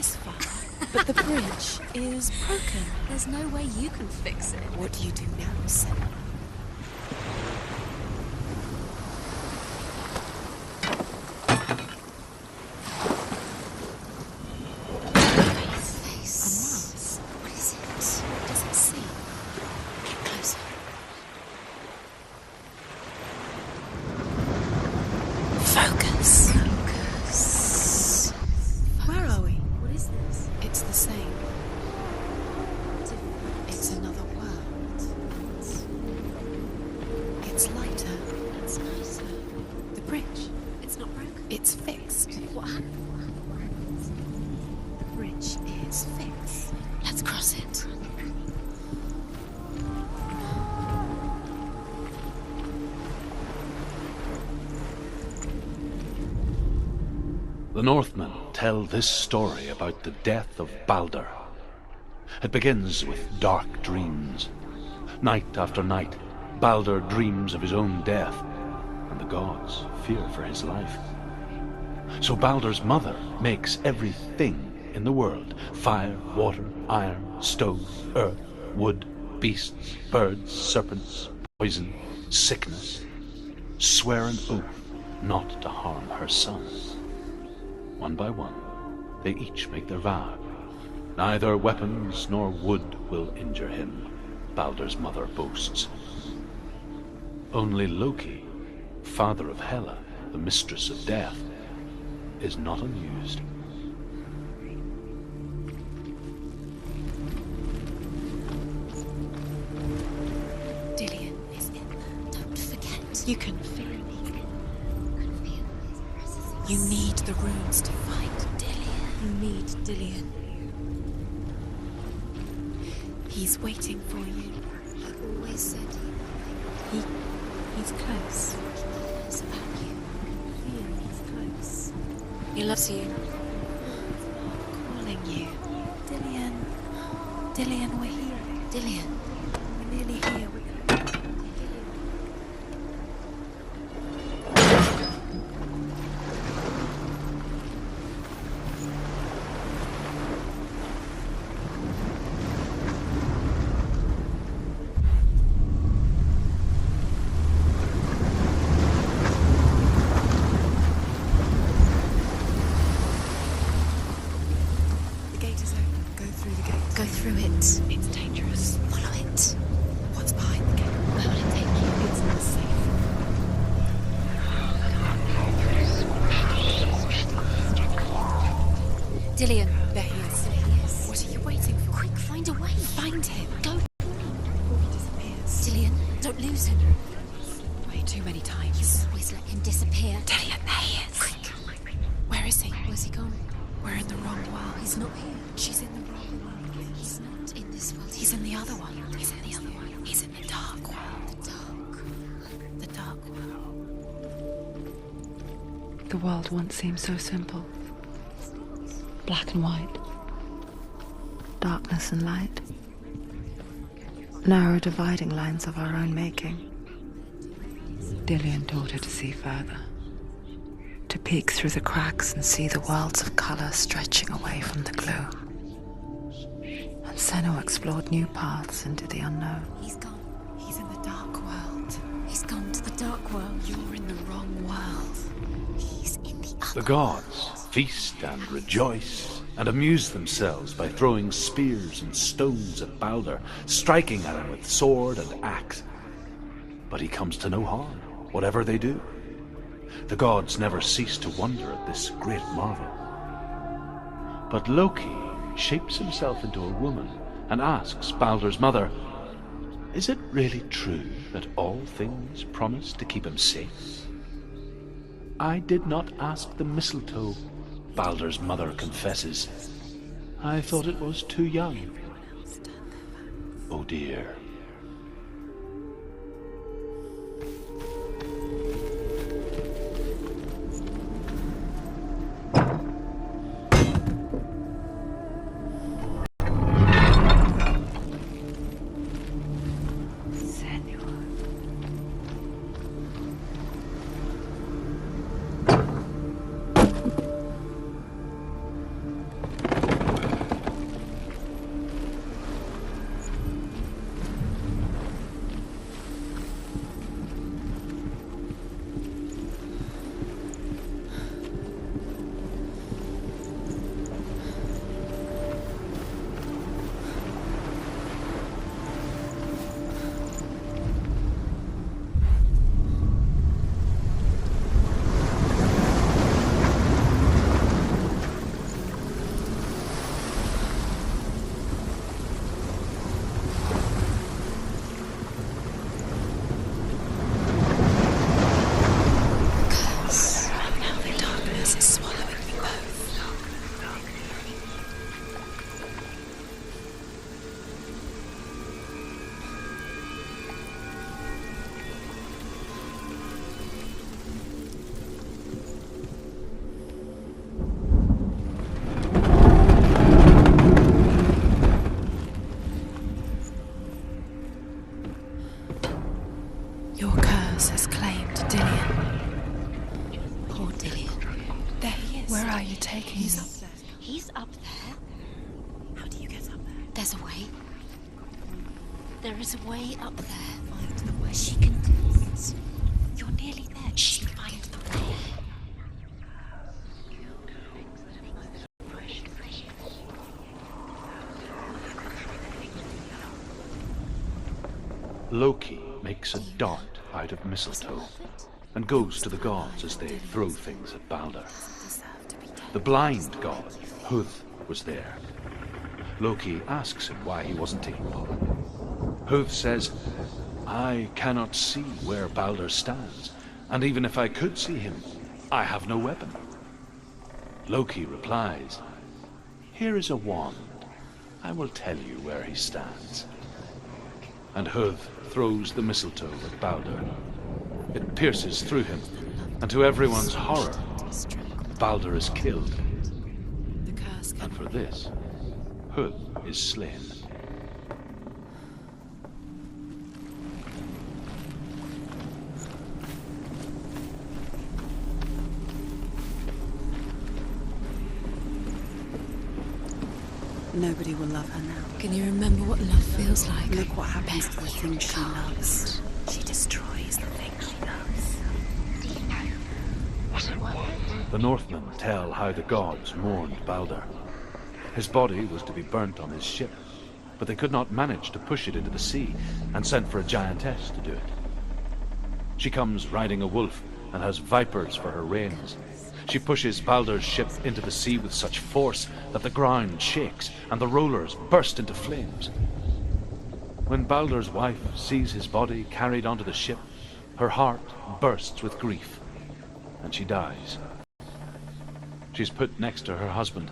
this far, but the bridge is broken. There's no way you can fix it. What do you do now, Senua? The Northmen tell this story about the death of Baldur. It begins with dark dreams. Night after night, Baldur dreams of his own death, and the gods fear for his life. So Baldur's mother makes everything in the world, fire, water, iron, stone, earth, wood, beasts, birds, serpents, poison, sickness, swear an oath not to harm her son. One by one, they each make their vow. Neither weapons nor wood will injure him, Baldur's mother boasts. Only Loki, father of Hela, the mistress of death, is not amused. Dillion is in there. Don't forget. You can feel me. You need the runes to find Dillion. You need Dillion. He's waiting for you. He always said he's close. he knows about you. Feel he's close. He loves you. Calling you. Dillion. Dillion, we're here. Dillion. We're nearly here. Go through it. It's dangerous. Follow it. What's behind the gate? Where will it take you? It's not safe. Dillion. There he is. There he is. What are you waiting for? Quick, find a way. Find him. Go. Before he disappears. Dillion, don't lose him. Way too many times. Always let him disappear. Dillion, there he is. Quick. Where is he? Where's he gone? We're in the wrong world. He's not here. She's in the wrong world. He's not in this world. He's in the other one. He's in the other one. He's in the dark world. The dark world. The world once seemed so simple. Black and white. Darkness and light. Narrow dividing lines of our own making. Dillion taught her to see further. To peek through the cracks and see the worlds of color stretching away from the gloom. And Senua explored new paths into the unknown. He's gone. He's in the dark world. He's gone to the dark world. You're in the wrong world. He's in the other. The gods feast and rejoice and amuse themselves by throwing spears and stones at Baldur, striking at him with sword and axe. But he comes to no harm, whatever they do. The gods never cease to wonder at this great marvel. But Loki shapes himself into a woman and asks Baldur's mother, "Is it really true that all things promise to keep him safe?" "I did not ask the mistletoe," Baldur's mother confesses. "I thought it was too young." Oh dear. Where are you taking me? He's up there. How do you get up there? There's a way. There is a way up there. Find the way. She can... You're nearly there. She can find the way. Loki makes a dart out of mistletoe and goes to the gods as they throw things at Balder. The blind god, Huth, was there. Loki asks him why he wasn't taking part. Huth says, "I cannot see where Balder stands, and even if I could see him, I have no weapon." Loki replies, "Here is a wand. I will tell you where he stands." And Huth throws the mistletoe at Balder. It pierces through him, and to everyone's horror, Balder is killed. The curse And for this, Huth is slain. Nobody will love her now. Can you remember what love feels like? Look what happens to the things she loves. She destroys the things she loves. The Northmen tell how the gods mourned Balder. His body was to be burnt on his ship, but they could not manage to push it into the sea and sent for a giantess to do it. She comes riding a wolf and has vipers for her reins. She pushes Balder's ship into the sea with such force that the ground shakes and the rollers burst into flames. When Balder's wife sees his body carried onto the ship, her heart bursts with grief, and she dies. She's put next to her husband,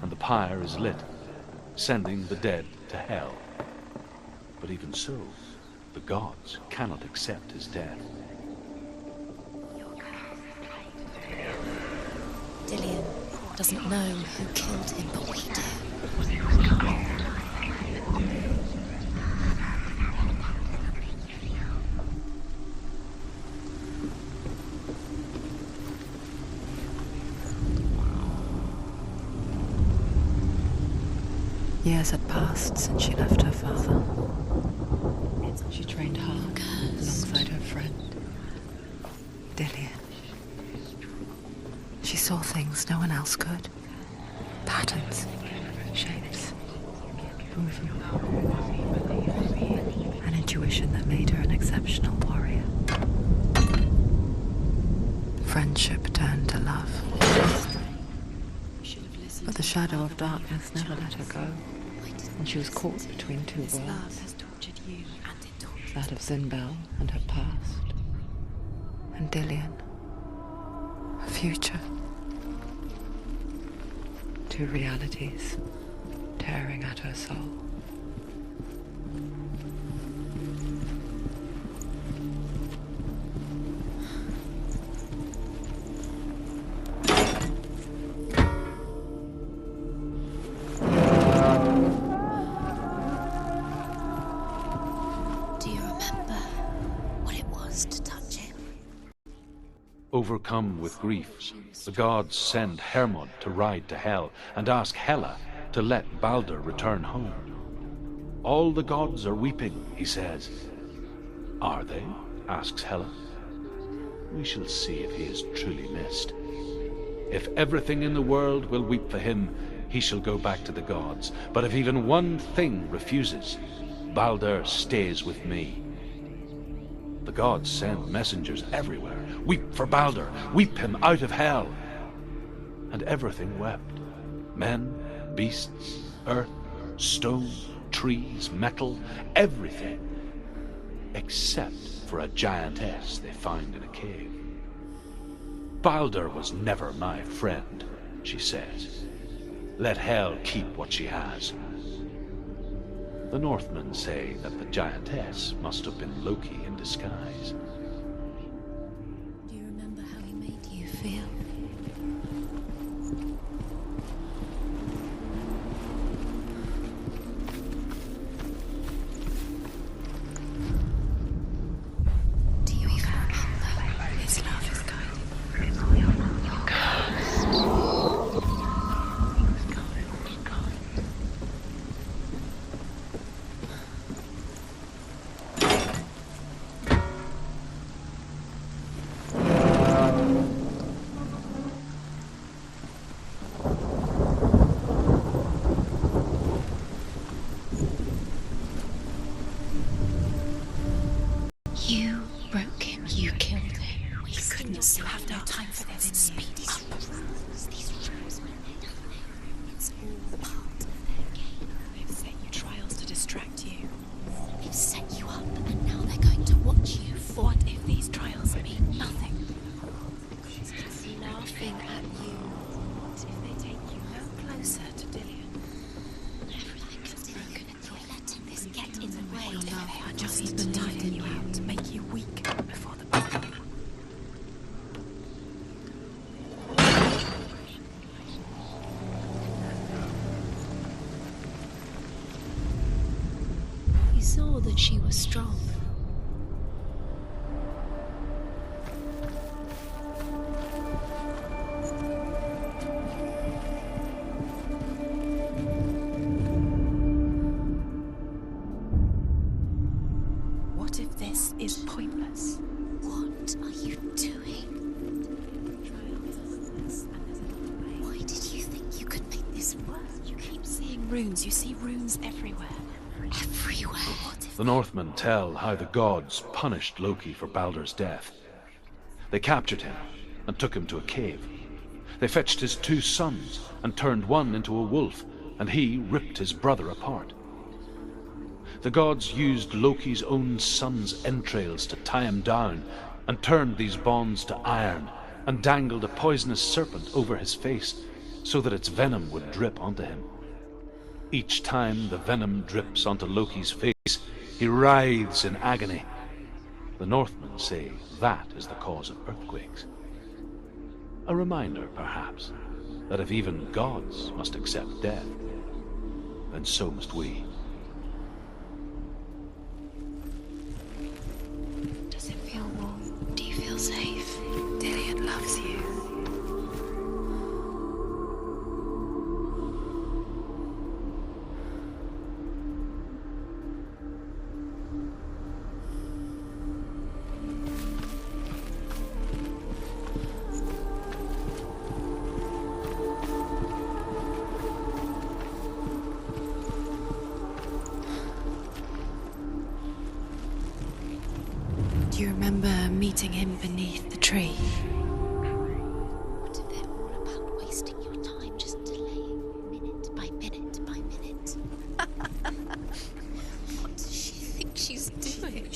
and the pyre is lit, sending the dead to hell. But even so, the gods cannot accept his death. Dillian doesn't know who killed him, but we do. Years had passed since she left her father. She trained hard alongside her friend, Dillian. She saw things no one else could. Patterns, shapes, movement. An intuition that made her an exceptional warrior. Friendship turned to love. But the shadow of darkness never let her go, and she was caught between two worlds. That of Zinbel and her past, and Dillian, her future. Two realities tearing at her soul. Do you remember what it was to touch him? Overcome with grief, the gods send Hermod to ride to Hell and ask Hela to let Balder return home. All the gods are weeping, he says. Are they? Asks Hela. We shall see if he is truly missed. If everything in the world will weep for him, he shall go back to the gods. But if even one thing refuses, Balder stays with me. The gods send messengers everywhere. Weep for Balder, weep him out of hell. And everything wept. Men, beasts, earth, stone, trees, metal, everything. Except for a giantess they find in a cave. Balder was never my friend, she says. Let hell keep what she has. The Northmen say that the giantess must have been Loki in disguise. Do you remember how he made you feel? Do you even remember? His love is guiding. Your curse. You have no time for this. Speed up. These trials will mean nothing. It's all part of their game. They've set you trials to distract you. They've set you up, and now they're going to watch you for. What if these trials mean nothing? She's just laughing at you. What if they take you no closer to Dillian? Everything is broken, and you're letting this get in the way. What if they are just tiring you out to make you weak before the battle? You saw that she was strong. What if this is pointless? What are you doing? Why did you think you could make this work? You keep seeing runes. You see runes everywhere. Everywhere. What if The Northmen tell how the gods punished Loki for Baldur's death. They captured him and took him to a cave. They fetched his 2 sons and turned one into a wolf, and he ripped his brother apart. The gods used Loki's own son's entrails to tie him down and turned these bonds to iron and dangled a poisonous serpent over his face so that its venom would drip onto him. Each time the venom drips onto Loki's face, he writhes in agony. The Northmen say that is the cause of earthquakes. A reminder, perhaps, that if even gods must accept death, then so must we. Does it feel warm? Do you feel safe? Dillian loves you. Do you remember meeting him beneath the tree? What if they're all about wasting your time, just delaying minute by minute by minute? What does she think she's doing?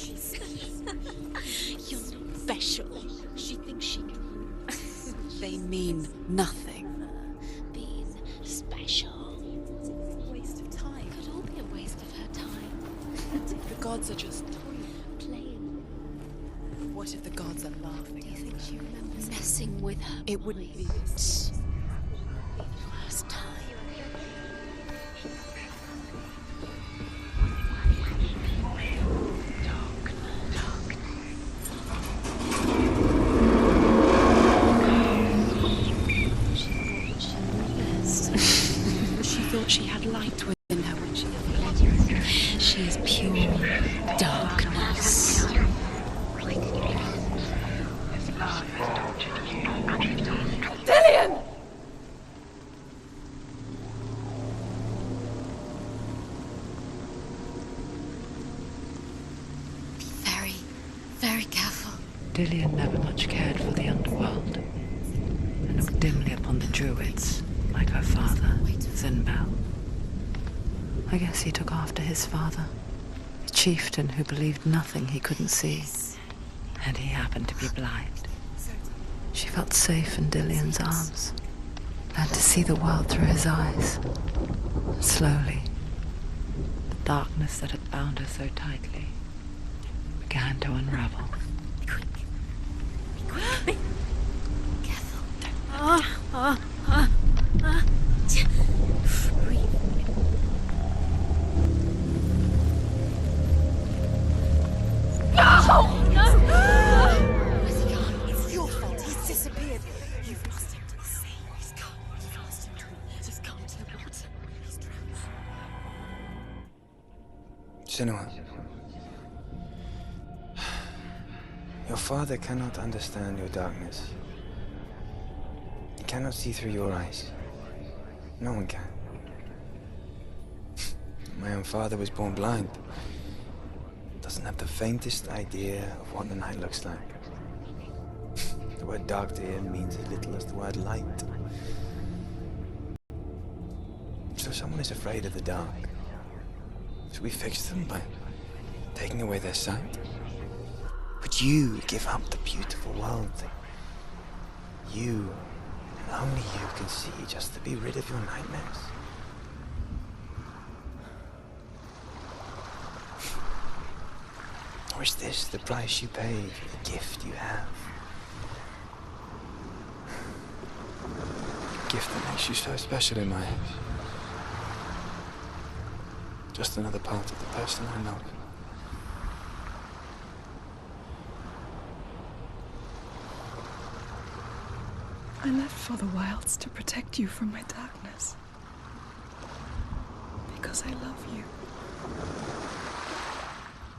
You're not special. She thinks she can. They mean nothing. Being special. Waste of time. Could all be a waste of her time. The gods are just Playing. What if the gods are laughing? Do you think she remembers messing with her? It wouldn't be mind? this. Be the first time. She thought she had light within her when she appeared. She is pure darkness. Dillian! Be very, very careful. Dillian never much cared for the underworld and looked dimly upon the druids, like her father, Zinbel. I guess he took after his father, a chieftain who believed nothing he couldn't see, and he happened to be blind. She felt safe in Dillian's arms, learned to see the world through his eyes, and slowly, the darkness that had bound her so tightly began to unravel. Careful. Where's he gone? It's your fault. He's disappeared. You've lost him to the sea. He's gone. You've lost him to him. Just come to the water. He's drowned. Senua. Your father cannot understand your darkness. He cannot see through your eyes. No one can. My own father was born blind. Doesn't have the faintest idea of what the night looks like. The word dark to him means as little as the word light. So someone is afraid of the dark. Should we fix them by taking away their sight? Would you give up the beautiful world that you, and only you, can see just to be rid of your nightmares? Or is this the price you pay for the gift you have? A gift that makes you so special in my eyes. Just another part of the person I love. I left for the wilds to protect you from my darkness. Because I love you.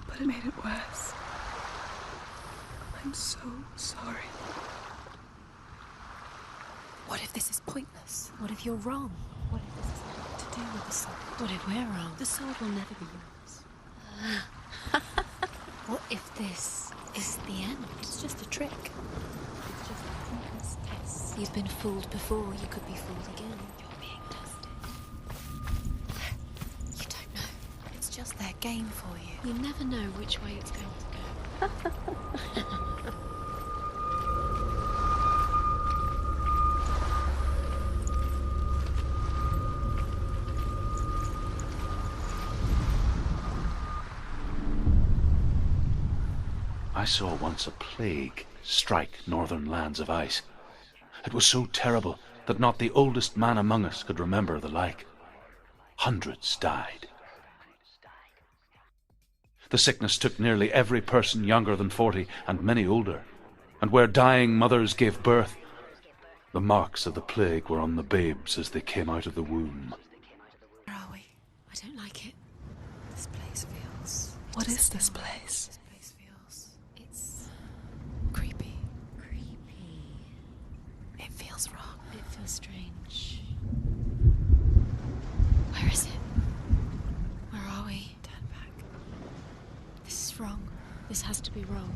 But it made it worse. I'm so sorry. What if this is pointless? What if you're wrong? What if this is nothing to do with the sword? What if we're wrong? The sword will never be yours. What if this is the end? It's just a trick. It's just a pointless test. You've been fooled before, you could be fooled again. You're being tested. You don't know. It's just their game for you. You never know which way it's going to go. I saw once a plague strike northern lands of ice. It was so terrible that not the oldest man among us could remember the like. Hundreds died. The sickness took nearly every person younger than 40 and many older, and where dying mothers gave birth, the marks of the plague were on the babes as they came out of the womb. Where are we? I don't like it. This place feels... What is this place? It's creepy. Creepy. It feels wrong. It feels strange. Where is it? Where are we? Turn back. This is wrong. This has to be wrong.